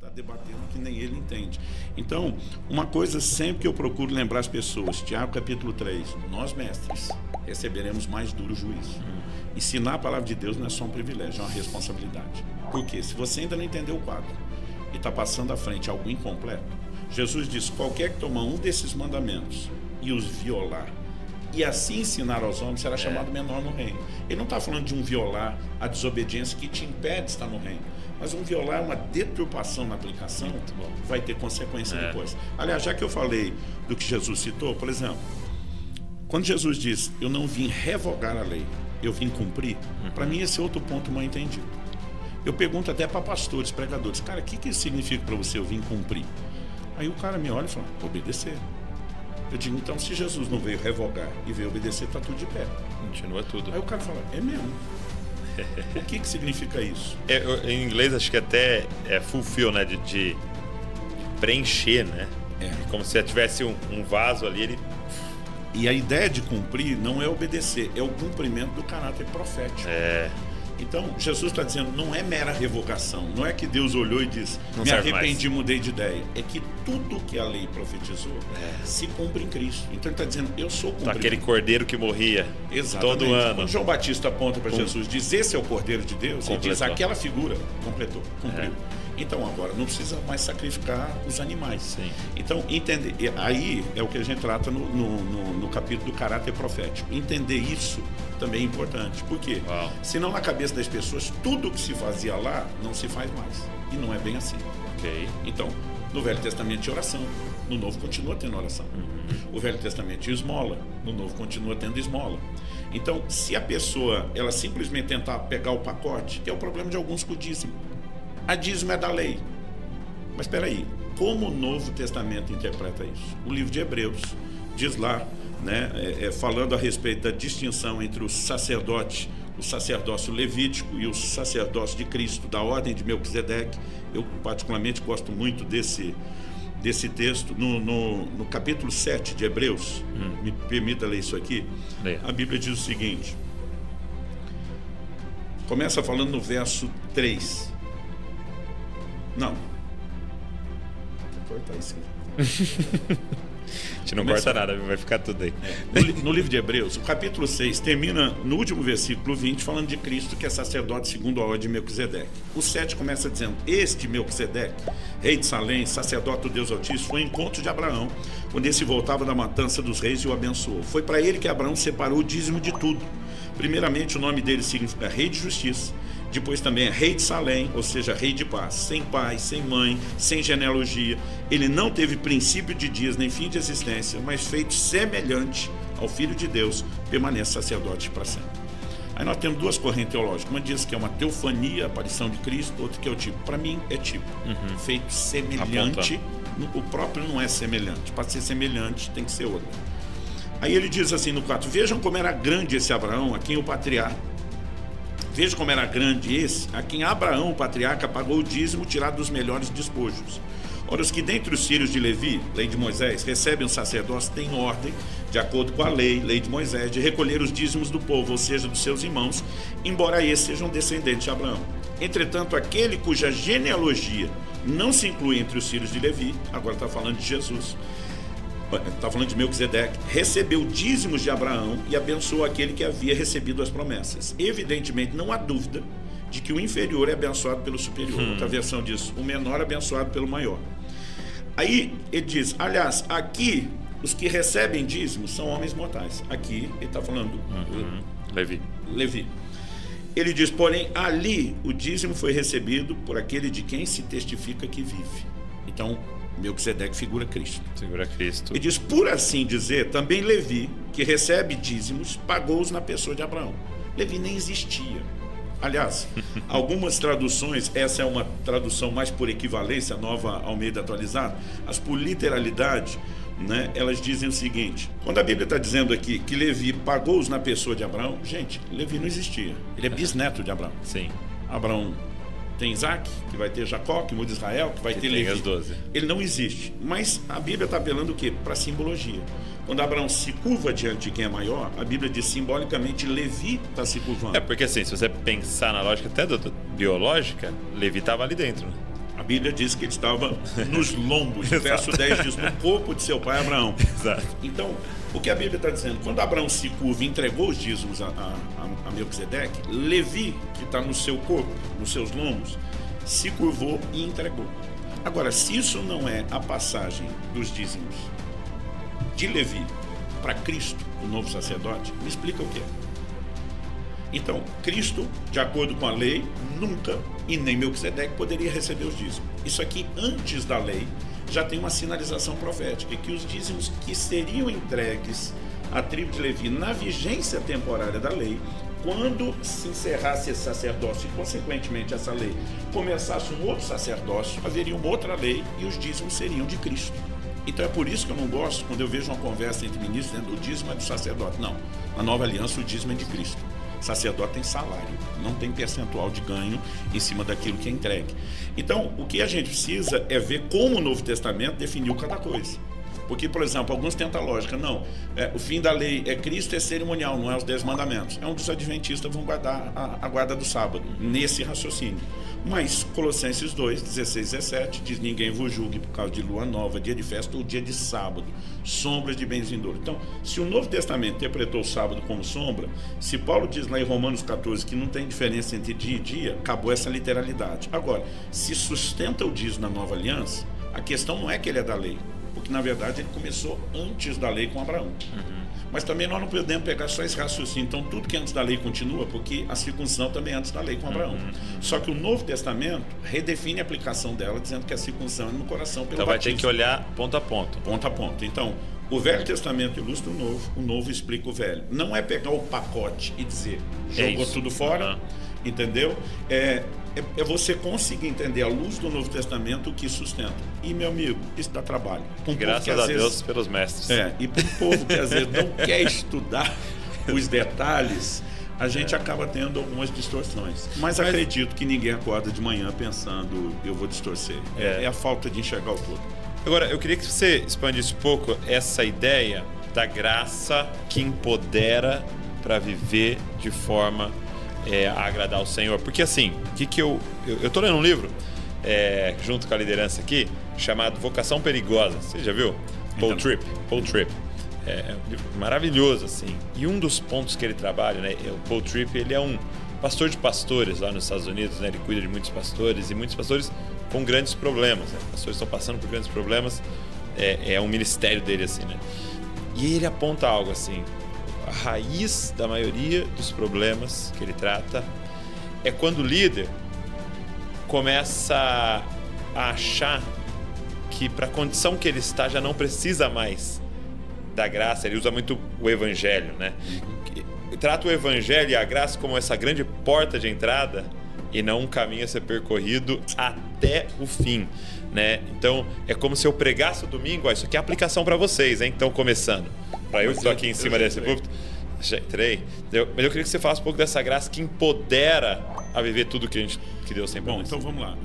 está debatendo que nem ele entende. Então, uma coisa sempre que eu procuro lembrar as pessoas, Tiago capítulo 3, nós mestres receberemos mais duro juízo. Ensinar a palavra de Deus não é só um privilégio, é uma responsabilidade. Por quê? Se você ainda não entendeu o quadro e está passando à frente algo incompleto, Jesus diz, qualquer que tomar um desses mandamentos e os violar, e assim ensinar aos homens, será chamado menor no reino. Ele não está falando de um violar a desobediência que te impede de estar no reino, mas um violar uma deturpação na aplicação, vai ter consequência depois. Aliás, já que eu falei do que Jesus citou, por exemplo, quando Jesus diz, eu não vim revogar a lei, eu vim cumprir, para mim esse é outro ponto mal entendido. Eu pergunto até para pastores, pregadores, cara, o que isso significa para você, eu vim cumprir? Aí o cara me olha e fala, obedecer. Eu digo, então se Jesus não veio revogar e veio obedecer, está tudo de pé. Continua tudo. Aí o cara fala, é mesmo. O que significa isso? Em inglês acho que até é fulfill, né? De preencher, né? Como se tivesse um vaso ali, ele... E a ideia de cumprir não é obedecer, é o cumprimento do caráter profético. Então, Jesus está dizendo, não é mera revogação, não é que Deus olhou e disse, me arrependi, mudei de ideia. É que tudo que a lei profetizou se cumpre em Cristo. Então ele está dizendo, eu sou cumprimento. Aquele cordeiro que morria todo ano. Quando João Batista aponta para Jesus, diz, esse é o Cordeiro de Deus, ele diz, aquela figura completou, cumpriu. Então agora não precisa mais sacrificar os animais. Sim. Então entender, aí é o que a gente trata no capítulo do caráter profético. Entender isso também é importante. Por quê? Senão na cabeça das pessoas tudo que se fazia lá não se faz mais. E não é bem assim. Então, no Velho Testamento tinha oração, no Novo continua tendo oração. O Velho Testamento tinha esmola, no Novo continua tendo esmola. Então, se a pessoa ela simplesmente tentar pegar o pacote, que é o problema de alguns com o dízimo. A dízimo é da lei. Mas espera aí, como o Novo Testamento interpreta isso? O livro de Hebreus diz lá, né, falando a respeito da distinção entre o sacerdócio levítico e o sacerdócio de Cristo, da ordem de Melquisedeque. Eu particularmente gosto muito desse texto. No capítulo 7 de Hebreus, me permita ler isso aqui, a Bíblia diz o seguinte, começa falando no verso 3. Não. Vou cortar isso aqui. A gente não corta nada, vai ficar tudo aí. No livro de Hebreus, o capítulo 6 termina no último versículo 20, falando de Cristo, que é sacerdote segundo a ordem de Melquisedeque. O 7 começa dizendo, este Melquisedeque, rei de Salém, sacerdote do Deus Altíssimo, foi ao encontro de Abraão, quando esse voltava da matança dos reis e o abençoou. Foi para ele que Abraão separou o dízimo de tudo. Primeiramente, o nome dele significa rei de justiça. Depois também é rei de Salém, ou seja, rei de paz, sem pai, sem mãe, sem genealogia. Ele não teve princípio de dias nem fim de existência, mas feito semelhante ao Filho de Deus, permanece sacerdote para sempre. Aí nós temos duas correntes teológicas. Uma diz que é uma teofania, a aparição de Cristo, outra que é o tipo. Para mim é tipo, feito semelhante. O próprio não é semelhante. Para ser semelhante tem que ser outro. Aí ele diz assim no 4, vejam como era grande esse Abraão, a quem o patriarca. Veja como era grande esse, a quem Abraão, o patriarca, pagou o dízimo tirado dos melhores despojos. Ora, os que dentre os filhos de Levi, lei de Moisés, recebem o sacerdócio, têm ordem, de acordo com a lei de Moisés, de recolher os dízimos do povo, ou seja, dos seus irmãos, embora esses sejam descendentes de Abraão. Entretanto, aquele cuja genealogia não se inclui entre os filhos de Levi, agora está falando de Jesus, está falando de Melquisedeque, recebeu dízimos de Abraão e abençoou aquele que havia recebido as promessas. Evidentemente, não há dúvida de que o inferior é abençoado pelo superior. Outra versão diz, o menor é abençoado pelo maior. Aí ele diz, aliás, aqui os que recebem dízimos são homens mortais. Aqui ele está falando Levi. Ele diz, porém, ali o dízimo foi recebido por aquele de quem se testifica que vive. Então, Melquisedeque figura Cristo. Ele diz, por assim dizer, também Levi, que recebe dízimos, pagou-os na pessoa de Abraão. Levi nem existia. Aliás, algumas traduções, essa é uma tradução mais por equivalência, Nova Almeida atualizada, as por literalidade, né, elas dizem o seguinte, quando a Bíblia está dizendo aqui que Levi pagou-os na pessoa de Abraão, gente, Levi não existia. Ele é bisneto de Abraão. Sim. Abraão tem Isaac, que vai ter Jacó, que muda Israel, que vai ter Levi. As 12. Ele não existe. Mas a Bíblia está apelando o quê? Para simbologia. Quando Abraão se curva diante de quem é maior, a Bíblia diz simbolicamente Levi está se curvando. É porque assim, se você pensar na lógica até biológica, Levi estava ali dentro. Né? Bíblia diz que ele estava nos lombos. O verso 10 diz, no corpo de seu pai Abraão. Exato. Então, o que a Bíblia está dizendo? Quando Abraão se curva e entregou os dízimos a Melquisedeque, Levi, que está no seu corpo, nos seus lombos, se curvou e entregou. Agora, se isso não é a passagem dos dízimos de Levi para Cristo, o novo sacerdote, me explica o que é. Então, Cristo, de acordo com a lei, nunca, e nem Melquisedeque, poderia receber os dízimos. Isso aqui, antes da lei, já tem uma sinalização profética, que os dízimos que seriam entregues à tribo de Levi na vigência temporária da lei, quando se encerrasse esse sacerdócio e, consequentemente, essa lei começasse um outro sacerdócio, haveria uma outra lei e os dízimos seriam de Cristo. Então é por isso que eu não gosto quando eu vejo uma conversa entre ministros dizendo o dízimo é do sacerdote. Não, na nova aliança o dízimo é de Cristo. O sacerdote tem salário, não tem percentual de ganho em cima daquilo que é entregue. Então, o que a gente precisa é ver como o Novo Testamento definiu cada coisa. Porque, por exemplo, alguns tentam a lógica, não, o fim da lei é Cristo, é cerimonial, não é os 10 mandamentos. É onde os adventistas vão guardar a guarda do sábado, nesse raciocínio. Mas Colossenses 2, 16 e 17, diz, ninguém vos julgue por causa de lua nova, dia de festa ou dia de sábado, sombras de bens vindouros. Então, se o Novo Testamento interpretou o sábado como sombra, se Paulo diz lá em Romanos 14 que não tem diferença entre dia e dia, acabou essa literalidade. Agora, se sustenta o dízimo na nova aliança, a questão não é que ele é da lei, porque na verdade ele começou antes da lei com Abraão. Mas também nós não podemos pegar só esse raciocínio. Então tudo que é antes da lei continua, porque a circuncisão também é antes da lei com Abraão. Só que o Novo Testamento redefine a aplicação dela, dizendo que a circuncisão é no coração pelo Então vai batismo. ter que olhar ponto a ponto. Ponto a ponto. Então, o Velho Testamento ilustra o Novo explica o Velho. Não é pegar o pacote e dizer, jogou tudo fora, entendeu? É você conseguir entender à luz do Novo Testamento o que sustenta. E, meu amigo, isso dá trabalho. Graças a Deus pelos mestres. E para o povo que às vezes não quer estudar os detalhes, a gente acaba tendo algumas distorções. Mas acredito que ninguém acorda de manhã pensando, eu vou distorcer. É a falta de enxergar o todo. Agora, eu queria que você expandisse um pouco essa ideia da graça que empodera para viver de forma a agradar ao Senhor. Porque assim, eu tô lendo um livro junto com a liderança aqui, chamado Vocação Perigosa. Você já viu? Paul Tripp. É um livro maravilhoso, assim. E um dos pontos que ele trabalha, né? O Paul Tripp, ele é um pastor de pastores lá nos Estados Unidos, né? Ele cuida de muitos pastores e muitos pastores com grandes problemas, né? Pastores estão passando por grandes problemas. É um ministério dele, assim, né? E ele aponta algo assim. A raiz da maioria dos problemas que ele trata é quando o líder começa a achar que para a condição que ele está já não precisa mais da graça. Ele usa muito o evangelho, né? Trata o evangelho e a graça como essa grande porta de entrada e não um caminho a ser percorrido até o fim, né? Então é como se eu pregasse o domingo, isso aqui é aplicação para vocês, hein? Então começando. Para eu que estou aqui em cima desse púlpito, já entrei. Mas eu queria que você falasse um pouco dessa graça que empodera a viver tudo que Deus tem para nós. Bom, então vamos lá.